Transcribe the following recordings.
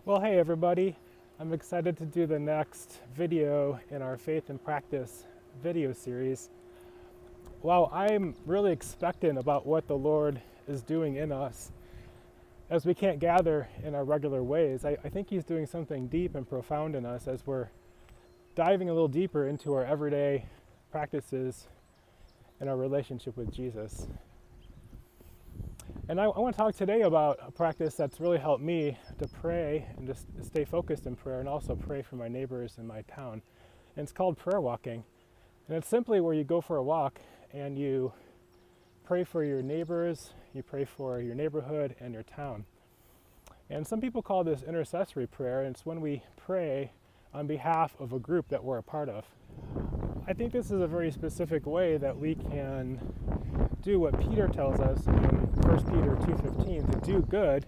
Well, hey everybody. I'm excited to do the next video in our Faith and Practice video series. Wow, I'm really expectant about what the Lord is doing in us as we can't gather in our regular ways. I think He's doing something deep and profound in us as we're diving a little deeper into our everyday practices and our relationship with Jesus. And I want to talk today about a practice that's really helped me to pray and just stay focused in prayer and also pray for my neighbors in my town. And it's called prayer walking. And it's simply where you go for a walk and you pray for your neighbors, you pray for your neighborhood and your town. And some people call this intercessory prayer, and it's when we pray on behalf of a group that we're a part of. I think this is a very specific way that we can do what Peter tells us in 1 Peter 2:15, to do good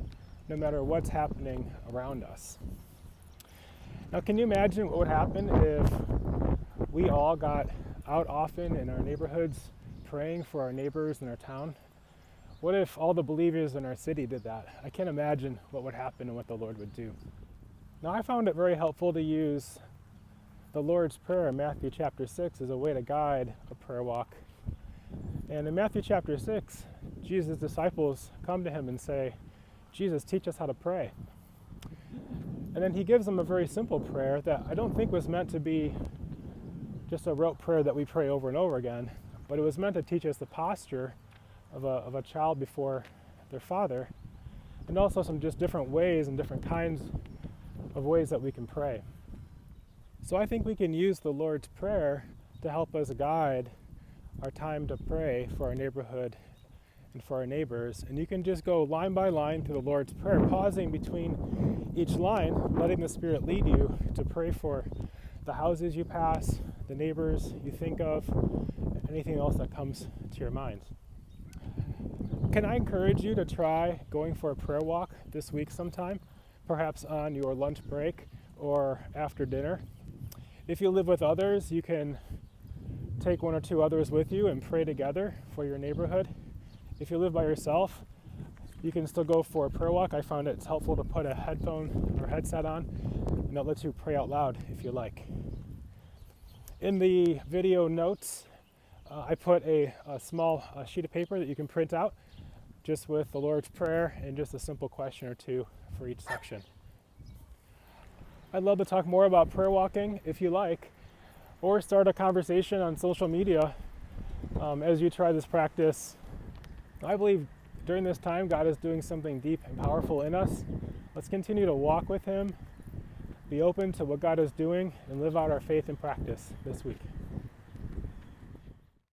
no matter what's happening around us. Now, can you imagine what would happen if we all got out often in our neighborhoods praying for our neighbors in our town? What if all the believers in our city did that? I can't imagine what would happen and what the Lord would do. Now, I found it very helpful to use the Lord's Prayer in Matthew chapter 6 as a way to guide a prayer walk. And in Matthew chapter 6, Jesus' disciples come to him and say, "Jesus, teach us how to pray." And then he gives them a very simple prayer that I don't think was meant to be just a rote prayer that we pray over and over again, but it was meant to teach us the posture of a child before their father, and also some just different ways and different kinds of ways that we can pray. So I think we can use the Lord's Prayer to help us guide our time to pray for our neighborhood and for our neighbors. And you can just go line by line through the Lord's Prayer, pausing between each line, letting the Spirit lead you to pray for the houses you pass, the neighbors you think of, anything else that comes to your mind. Can I encourage you to try going for a prayer walk this week sometime, perhaps on your lunch break or after dinner? If you live with others, you can take one or two others with you and pray together for your neighborhood. If you live by yourself, you can still go for a prayer walk. I found it's helpful to put a headphone or headset on, and that lets you pray out loud if you like. In the video notes, I put a small sheet of paper that you can print out just with the Lord's Prayer and just a simple question or two for each section. I'd love to talk more about prayer walking if you like, or start a conversation on social media as you try this practice. I believe during this time God is doing something deep and powerful in us. Let's continue to walk with Him, be open to what God is doing, and live out our faith in practice this week.